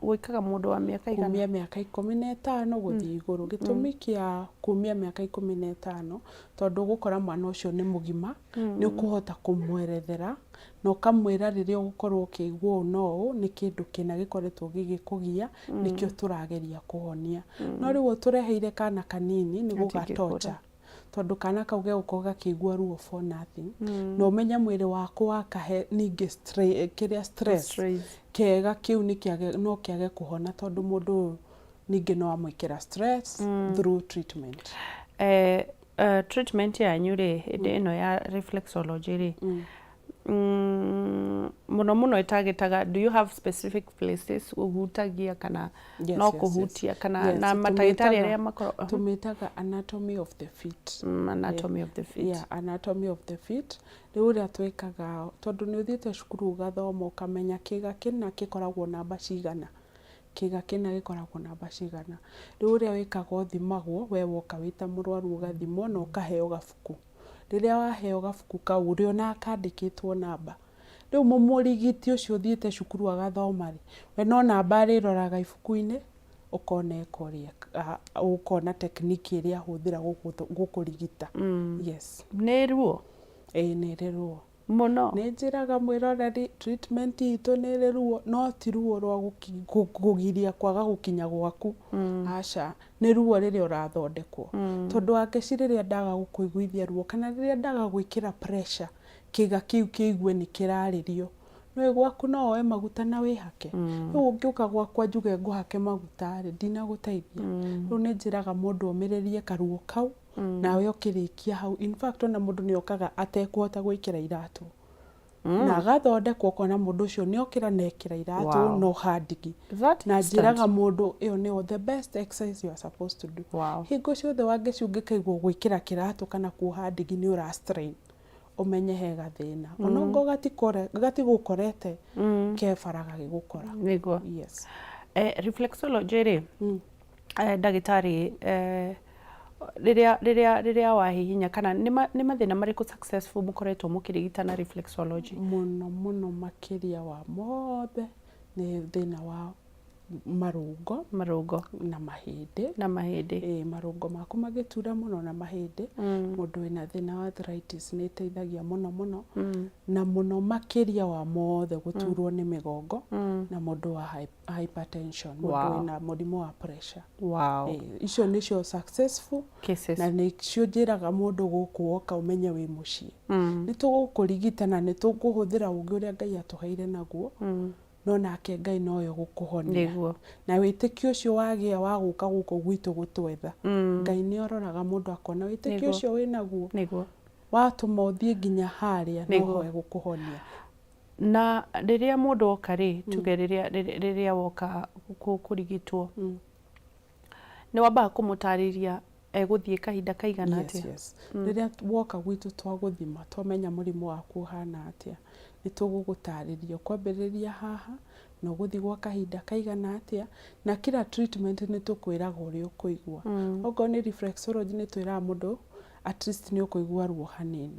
Speaker 2: Wikaga mundu wa miaka igana?
Speaker 1: Kumia miaka 15 guthii iguru. Gitumi kia kumia miaka 15 tondu gukora mwana ucio ni mugima ni ukuhota kumwerethera no kamwira riria ugukorwo ukigwo no ni kindu kina gikoretwo gigikugia nikio turageria kuhonia. No riu tureheire kana kanini ni gugatoja tondu kana kauge ukoga kigwa ruo for nothing. No umenya mwiri wako wakahe ningi stress kega kiu ni kiage no kiage kuhona tondu mundu ningi no amwikira stress through treatment.
Speaker 2: Treatment yanyu ri hindi ino ya reflexology ri muno itagitaga, do you have specific places uhutagia kana no kuhutia kana na matagitari aria makoro?
Speaker 1: Tumitaga anatomy of the feet.
Speaker 2: Anatomy of the feet.
Speaker 1: Yeah, anatomy of the feet. Riu ria twikaga tondu ni uthiite cukuru ugathoma ukamenya kiga kina gikoragwo namba cigana. Kiga kina gikoragwo namba cigana. Riu ria wikaga uthimagwo we woka wita murwaru ugathimwo no ukaheo gabuku. Riria waheo gabuku kau uri ona kandikitwo namba. Riu mumurigiti ucio uthiite cukuru agathoma ri we no namba riroraga ibuku-ini ukona technique iria huthira gukurigita. Yes.
Speaker 2: Ni ruo?
Speaker 1: Ni ruo
Speaker 2: muno.
Speaker 1: Ni njiraga mwiroreri treatment itu ni ruo no ti ruo rwa kugiria kwaga gukinya gwaku. Aca ni ruo riria urathondekwo tondu angeci riria ndaga gukuiguithia ruo kana riria ndaga gwikira pressure kiga kiu kiigue ni kiraririo no gwaku no oe maguta na wihake. Riu ungiuka gwakwa njuge nguhake maguta ri ndina guteithia. Riu ni njiraga mundu umiririe karuo kau nawe ukirikia hau. In fact ona mundu ni okaga atekuhota gwikira iratu na agathondekwo kona mundu ucio ni okira nekira iratu no handigi na njiraga mundu iyo ni the best exercise you are supposed to do. Hingo ciothe wangicungi kaigwo gwikira kiratu kana kuhandigi ni ura strain umenye he gathina onongo gati gukorete kebaraga gigukora
Speaker 2: niguo.
Speaker 1: Yes.
Speaker 2: Reflexology ri ndagitari riria wahihinya kana ni mathina mariku successful mukoretwo mukirigitana reflexology?
Speaker 1: Muno makiria wa mothe ni thina wa marungo na mahindi. Marungo maku magitura muno na mahindi mundu wina thina wa arthritis ni teithagia muno na muno makiria wa mothe guturwo ni migongo na mundu wa hypertension, mundu wina murimu wa pressure. Icio nicio successful cases na nicio njiraga mundu guku oka umenye wi mucii ni tugukurigitana ni tuguhuthira ungi uria Ngai atuheire naguo no nake Ngai noyo gukuhonia na witikio ucio wagia wa guka guku gwitu gutwetha Ngai ni ororaga mundu akona witikio ucio winaguo watuma uthie nginya haria noho gukuhonia.
Speaker 2: Na riria mundu oka ri tuge riria woka kurigitwo ni wamba kumutariria eguthie kahinda kaigana atia? Riria
Speaker 1: woka gwitu twaguthima twamenya murimu waku hana atia ni tugugutariria kwambiriria haha no guthi gwa kahinda kaigana atia na kila treatment ni tukwiraga uri ukuigwa. Ogo ni reflexology ni twiraga mundu at least ni ukuigwa ruo hanini.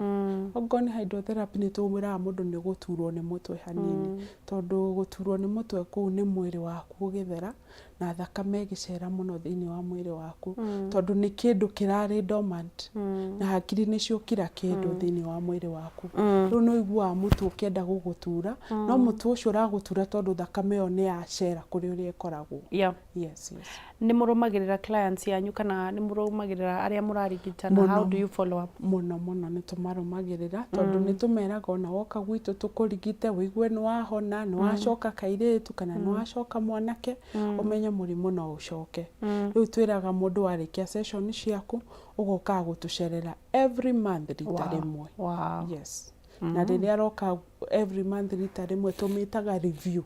Speaker 1: Ogo ni hydrotherapy ni tumwiraga mundu ni guturwo ni mutwe hanini tondu guturwo ni mutwe kuu ni mwiri waku ugithera na thakame igicera muno thiini wa mwiri waku tondu ni kindu kirari dormant na hakiri nicio kira kindu thiini wa mwiri waku. Riu no igwa mutu ukienda gugutura no mutu ucio uragutura tondu thakame yo ni yacera kuri uri ikoragwo. Yes.
Speaker 2: Ni murumagirira clients yanyu kana ni murumagirira aria murarigitana? How do you follow up?
Speaker 1: Muno ni tumarumagirira tondu ni tumeraga ona woka gwitu tukurigite wigue ni wahona ni wacoka kairitu kana ni wacoka mwanake umenye murimu no ucoke. Riu twiraga mundu warikia session ciaku ugoka gutucerera every month rita rimwe. Yes. Na riria roka every month rita rimwe tumitaga review.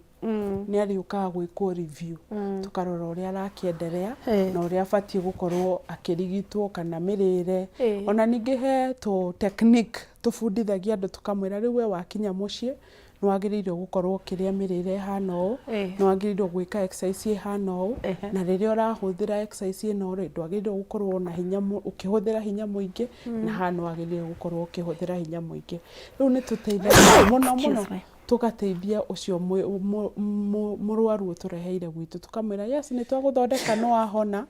Speaker 1: Ni ariuka gwikwo review tukarora uria arakiendelea na uria abatie gukorwo akirigitwo kana mirire ona ningi he to technique tufundithagia andu tukamwira riu we wakinya mucii no agiririo gukorwo kiria mirire hana u no agiririo gwika exercise hana u na riria urahuthira exercise ino ri ndwagiririo gukorwo na hinya ukihuthira hinya muingi na hana agiririo gukorwo ukihuthira hinya muingi. Riu ni tuteithagia muno tugateithia ucio murwaru utureheire gwitu tukamwira yes ni twaguthondeka no ahona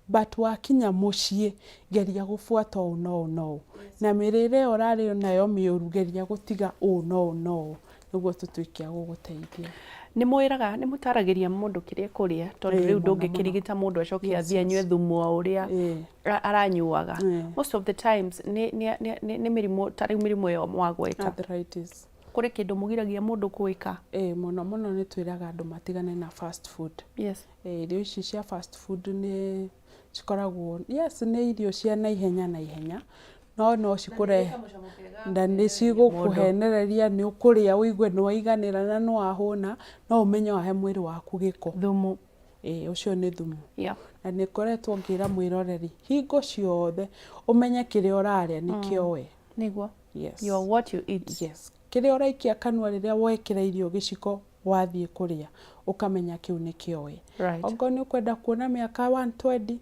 Speaker 1: but wakinya mucii geria gufuata no na mirire urari nayo miuru geria gutiga no niguo tutwikia guguteithia.
Speaker 2: Ni mwiraga ni mutaragiria mundu kiria kuria tondu riu ndungikirigita mundu acoke athie anywe thumu wa uria aranyuaga. Most of the times ni mirimu tari mirimu yo mwagweta arthritis kuri kindu mugiragia mundu kuika muno
Speaker 1: ni twiraga andu matigane na fast food. Irio ici cia fast food ni cikoragwo ni irio cia na ihenya no cikure ndani cigukuhenereria ni ukuria uigue no iganira na no ahuna no umenye wahe mwiri waku giko
Speaker 2: thumu
Speaker 1: ucio ni thumu. Na ni koretwo ngira mwiroreri hingo ciothe umenye kiria uraria nikio we
Speaker 2: niguo.
Speaker 1: You are what you eat. Kiria uraikia kanua riria wekira irio giciko wathie kuria ukamenya kiu nikio we. Ogo ni ukwenda kuona miaka 120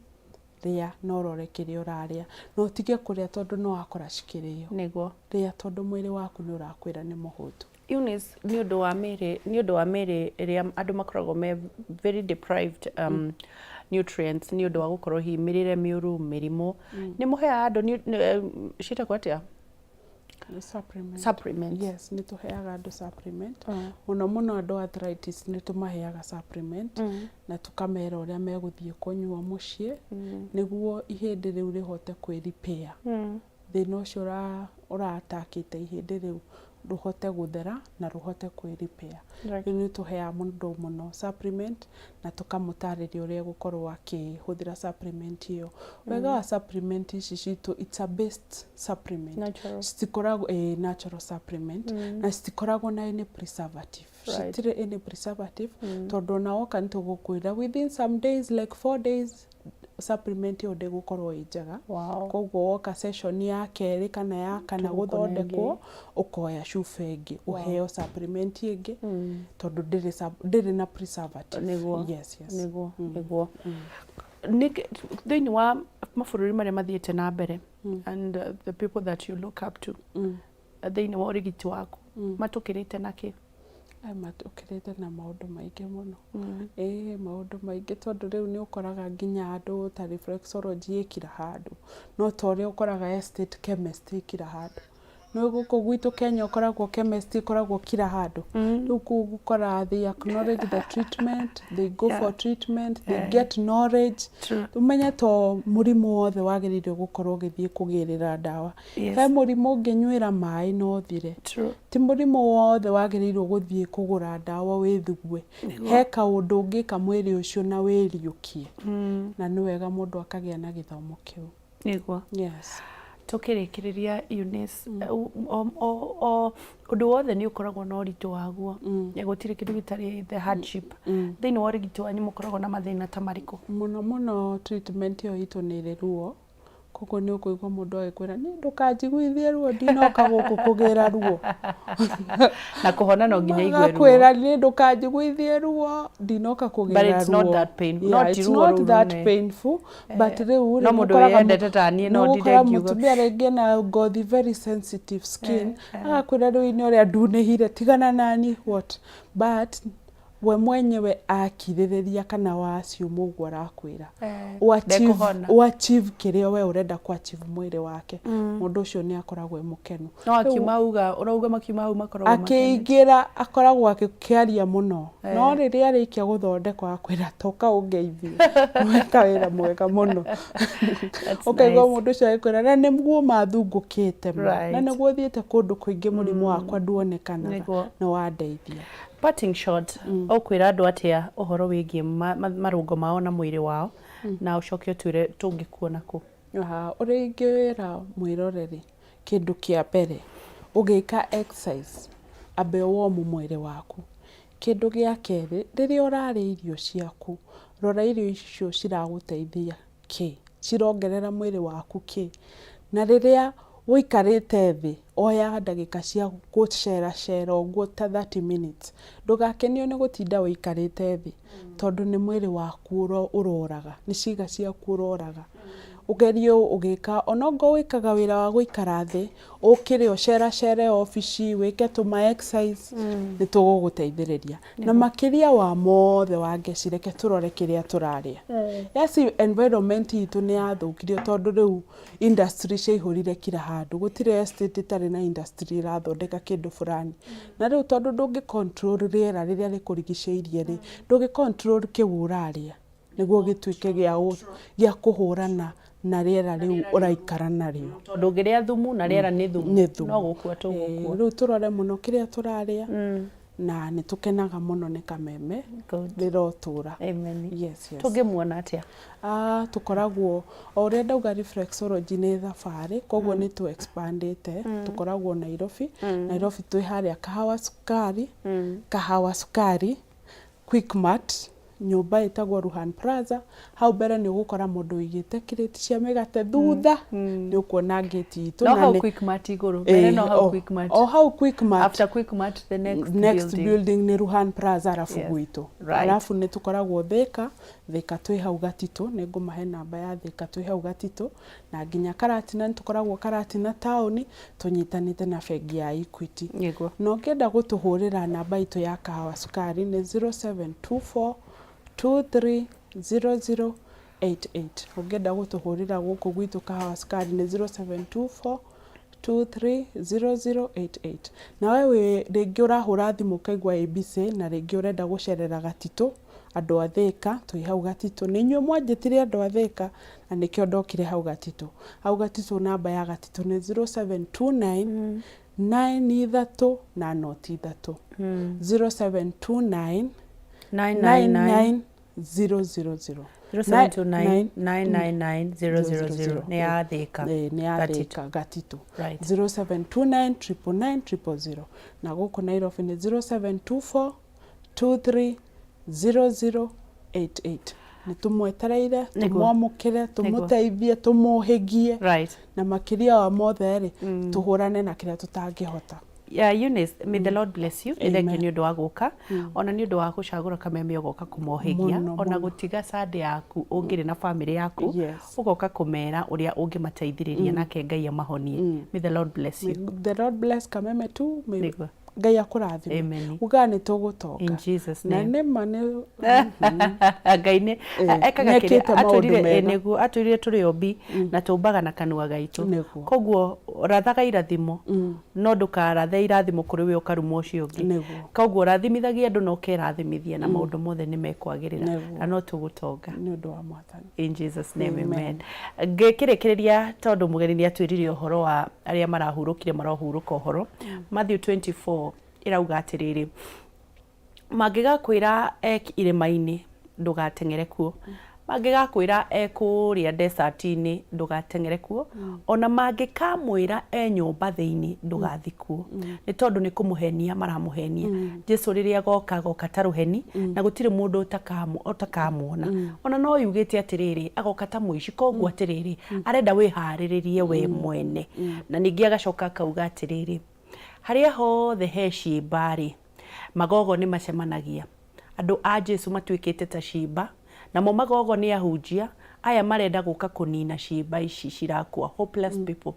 Speaker 1: ria no rore kiria uraria no tige kuria tondu no akora cikirio
Speaker 2: niguo
Speaker 1: ria tondu mwiri waku ni urakwira ni muhutu.
Speaker 2: Eunice ni undu wa miri ria andu makoragwo me very deprived nutrients ni undu wa gukorwo hi mirire miuru mirimu ni muhea andu shita kwatia supplement.
Speaker 1: Yes, ni tuheaga andu supplement muno andu arthritis ni tumaheaga supplement na tukamera uria meguthie kunyua mucii niguo ihindi riu rihote kwi repair thina ucio uratakite ihindi riu ruhote guthera na ruhote kwiripair.
Speaker 2: Right.
Speaker 1: Ni tuhea mundu muno supplement na tukamutariria uria gukorwo akihuthira supplement iyo. Wega wa supplement ici citu, it's a based supplement.
Speaker 2: Natural.
Speaker 1: Citikoragwo natural supplement na citikoragwo na any preservative.
Speaker 2: Right.
Speaker 1: Citire any preservative tondu na woka nitugukwira within some days like 4 days supplement iyo ndigukorwo injega.
Speaker 2: Wow.
Speaker 1: Koguo woka session ya keri kana ya kana guthondekwo ukoya cuba ingi uheo supplement ingi tondu ndiri na preservative.
Speaker 2: Niguo.
Speaker 1: Yes.
Speaker 2: Niguo. Thiini wa mabururi maria mathiite na mbere and the people that you look up to thiini wa urigiti waku matukirite naki?
Speaker 1: Matukirite na maundu maingi muno. Maundu maingi tondu riu ni ukoraga nginya andu ta reflexology ikira handu no tori ukoraga estate chemist ikira handu. No guko gwitu Kenya ukoragwo chemist ikoragwo kira handu. Riu gukora they acknowledge the treatment, they go for treatment, they get knowledge. Tumenya to murimu wothe wagiririo gukorwo githie kugerera dawa. He murimu unginywira mai no thire. Ti murimu wothe wagiririo guthie kugura dawa withugue. He kaundu ungika mwiri ucio na wiriukie. Na ni wega mundu akagia na githomo kiu.
Speaker 2: Niguo.
Speaker 1: Yes.
Speaker 2: Tukirikiriria Eunice undu wothe ni ukoragwo na uritu waguo gutire kindu gitari the hardship thiini wa urigiti wanyu mukoragwo na mathina ta mariku?
Speaker 1: Muno treatment iyo itu ni riruo koguo ni ukuigwa mundu agikwira ni ndukanjiguithie ruo ndinoka guku kugera ruo
Speaker 2: na kuhona no nginya igwe ruo
Speaker 1: kwira ni ndukanjiguithie ruo ndinoka kugera ruo.
Speaker 2: But it's not that painful.
Speaker 1: It's not that painful but riu
Speaker 2: no mundu yendete ta ni no ndire ngiuga
Speaker 1: mutumia rege na gothi very sensitive skin agakwira riu ni uria ndunihire tigana nani what but we mwenyewe akiririria kana wacio mugu arakwira achieve kirio we urenda ku achieve mwiri wake mundu ucio ni akoragwo mukenu
Speaker 2: no akiuma urauga makiuma hau makoragwo
Speaker 1: akiingira akoragwo akiaria muno no riria arikia guthondekwa akwira toka ungeithie mweka wira mwega muno ukaigwa mundu ucio akwira na niguo mathungukite na niguo thiete kundu kuingi murimu wakwa nduonekana na wandeithia.
Speaker 2: Parting shot, okwira andu atia uhoro wigie marungo mao na mwiri wao na ucokio twire tungikuona ku?
Speaker 1: Uri ingewira mwiroreri kindu kia mbere ugika exercise abe womu mwiri waku. Kindu gia keri riria urari irio ciaku rora irio icio ciraguteithia ki cirongerera mwiri waku ki na riria wikarite thi oya ndagika cia gucera uguo ta 30 minutes ndugakenio ni gutinda wikarite thi tondu ni mwiri waku uroraga ni ciga ciaku uroraga ugerio ugika onongo wikaga wira wa guikara thi ukire ucere office wike tuma exercise ni tuguguteithiriria na makiria wa mothe wangecireke turore kiria turaria. Yes, environment itu ni yathukirio tondu riu industry ciihurire kira handu gutire estate tari na industry irathondeka kindu fulani na riu tondu ndungi control riera riria rikurigiceirie ri ndungi control kiuraria niguo gituike gia kuhurana na riera riu uraikara nario
Speaker 2: tondu ngiria thumu na riera ni thumu no gukua tugukua
Speaker 1: riu turore muno kiria turaria na ni tukenaga muno ni kameme rirotura.
Speaker 2: Amen.
Speaker 1: Yes.
Speaker 2: Tungimuona atia?
Speaker 1: Tukoragwo uria ndauga reflexology ni thabari koguo ni tu expandite tukoragwo Nairobi twi haria kahawa sukari Quickmart nyumba itagwo Ruhan Plaza hau mbere ni ugukora mundu igite kireti cia migate thutha ni ukuona gate itu
Speaker 2: na hau Quickmart iguru mbere no hau Quickmart
Speaker 1: hau Quickmart
Speaker 2: after Quickmart the
Speaker 1: next building ni Ruhan Plaza arafu gwitu arafu ni tukoragwo thika twi hau Gatitu ni ngumahe namba ya thika twi hau Gatitu na nginya Karatina ni tukoragwo Karatina town tunyitanite na bengi ya Equity no ngenda gutuhurira namba itu ya kahawa sukari ni 0724 230088 ugenda gutuhurira guku gwitu kahawa sukari ni 0724 230088 na wewe ringi urahura thimu kaigwa ABC na ringi urenda gucerera Gatitu andu athika twi hau Gatitu ni nyu mwanjitire andu athika na nikio ndokire hau Gatitu namba ya Gatitu ni 0729 9 ithatũ na noti ithatũ 0729
Speaker 2: 999
Speaker 1: 000
Speaker 2: 0729999000 nĩ ya Thika.
Speaker 1: nĩ ya Thika Gatito.
Speaker 2: Right.
Speaker 1: 0729999000 na gũkũ Nairobi nĩ 0724230088 nĩ tũmwetereire tũmwamũkĩre tũmũteithie tũmũhĩgie na makĩria wa mothe rĩ tũhũrane na kĩrĩa tũtangĩhota.
Speaker 2: Eunice, may the Lord bless you. Thank you nĩ ũndũ wa gũka ona nĩ ũndũ wa gũcagũra kameme ũgoka kũmohĩgia ona gũtiga sande yaku ũngĩrĩ na famĩlĩ yaku ũgoka kũmera ũrĩa ũngĩmateithĩrĩria nake Ngai amahonie. May the Lord bless you.
Speaker 1: The Lord bless kameme tu. Ngai akũrathime. Uga nĩ tũgũtonga.
Speaker 2: In Jesus name.
Speaker 1: Na nĩma nĩ
Speaker 2: Ngai nĩ ekaga kĩrĩa atwĩrire tũrĩ ombi na tũmbaga na kanua gaitũ. Koguo rathaga irathimo no ndũkarathe irathimo kũrĩ we ũkaruma ũcio ũngĩ. Koguo rathimithagia andũ no kerathimithia na maũndũ mothe nĩ mekwagĩrĩra na no tũgũtonga.
Speaker 1: Nĩ ũndũ wa Mwathani.
Speaker 2: In Jesus name amen. Ngĩkĩrĩkĩrĩria tondũ mũgeni nĩ atwĩrire ũhoro wa arĩa marahurũkire marohurũka ũhoro. Matthew 24 irauga atĩrĩrĩ mangĩgakwĩra irĩma-inĩ ndũgateng'ere kuo mangĩgakwĩra kũrĩa desert-inĩ ndũgateng'ere kuo ona mangĩkamwĩra nyũmba thĩinĩ ndũgathi kuo nĩ tondũ nĩ kũmũhenia maramũhenia. Jesu rĩrĩa agoka ta rũheni na gũtirĩ mũndũ ũtakamuona ona no yugĩte atĩrĩrĩ agoka ta mũici koguo atĩrĩrĩ arenda wĩharĩrĩrie we mwene na ningĩ agacoka akauga atĩrĩrĩ harĩa hothe he ciĩmba rĩ magogo nĩ macemanagia. Andũ a Jesu matuĩkĩte ta ciĩmba namo magogo nĩ ahunjia aya marenda gũka kũnina ciĩmba ici cirakua hopeless people.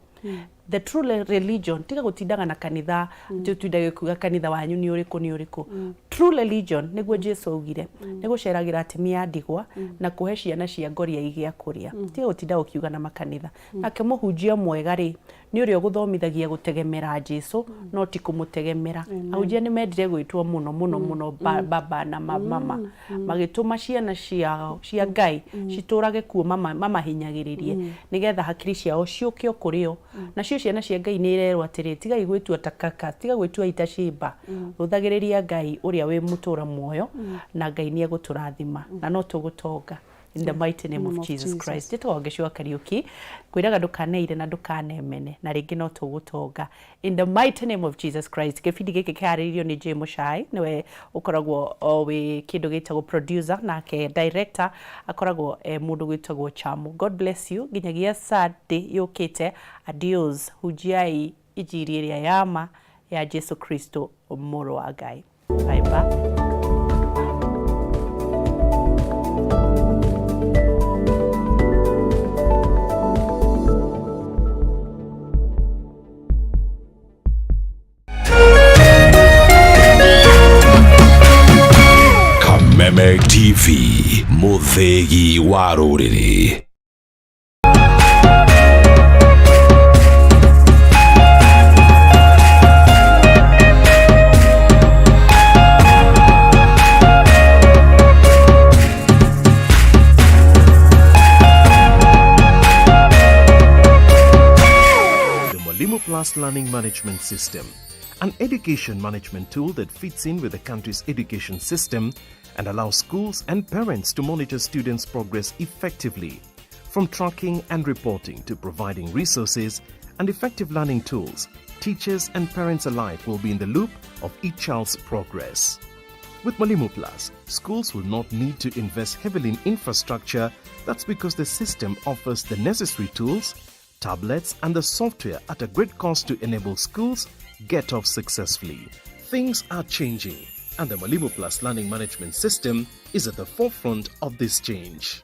Speaker 2: The true religion tiga gũtindaga na kanitha tũtindaga kuga kanitha wanyu nĩ ũrĩkũ true religion nĩguo Jesu augire nĩ gũceragĩra atumia ndigwa na kũhe ciana cia ngoria igĩa kũrĩa tiga gũtinda ũkiuga na makanitha. Nake mũhunjia mwega rĩ nĩ ũrĩa gũthomithagia gũtegemera Jesu no ti kũmũtegemera. Ahunjia nĩ mendire gwĩtwo mũno baba na mama magĩtũma ciana cia Ngai citũrage kuo mamahinyagĩrĩrie nĩgetha hakiri ciao ciũkio kũrĩo nacio ciana cia Ngai nĩ irerwo atĩrĩ tiga igwĩtua takaka tiga gwĩtua itacimba rũthagĩrĩria Ngai ũrĩa wĩ mũtũra muoyo na Ngai nĩ egũtũrathima na no tũgũtonga. In the mighty name of Jesus Christ. Jitwa Geshua Kariuki kwiraga ndukaneire na ndukanemene na ringi no tũgũtonga. In the mighty name of Jesus Christ. Kĩbindi gĩkĩ kĩharĩrĩirio nĩ Jay Muchai niwe ũkoragwo wĩ kĩndũ gĩtagwo producer nake director akoragwo mũndũ gwĩtagwo Chamu. God bless you. Nginyagia Sunday yũkĩte. Adios. Hujiai injiri ĩrĩa yama ya Jesu Kristo mũrũ wa Ngai. Bye bye.
Speaker 3: Meme TV Muthegi wa Rũrĩrĩ.
Speaker 5: The Mwalimu Plus Learning Management System, an education management tool that fits in with the country's education system and allows schools and parents to monitor students' progress effectively. From tracking and reporting to providing resources and effective learning tools, teachers and parents alike will be in the loop of each child's progress. With Mwalimu Plus, schools will not need to invest heavily in infrastructure. That's because the system offers the necessary tools, tablets and the software at a great cost to enable schools get off successfully. Things are changing, and the Mwalimu Plus Learning Management System is at the forefront of this change.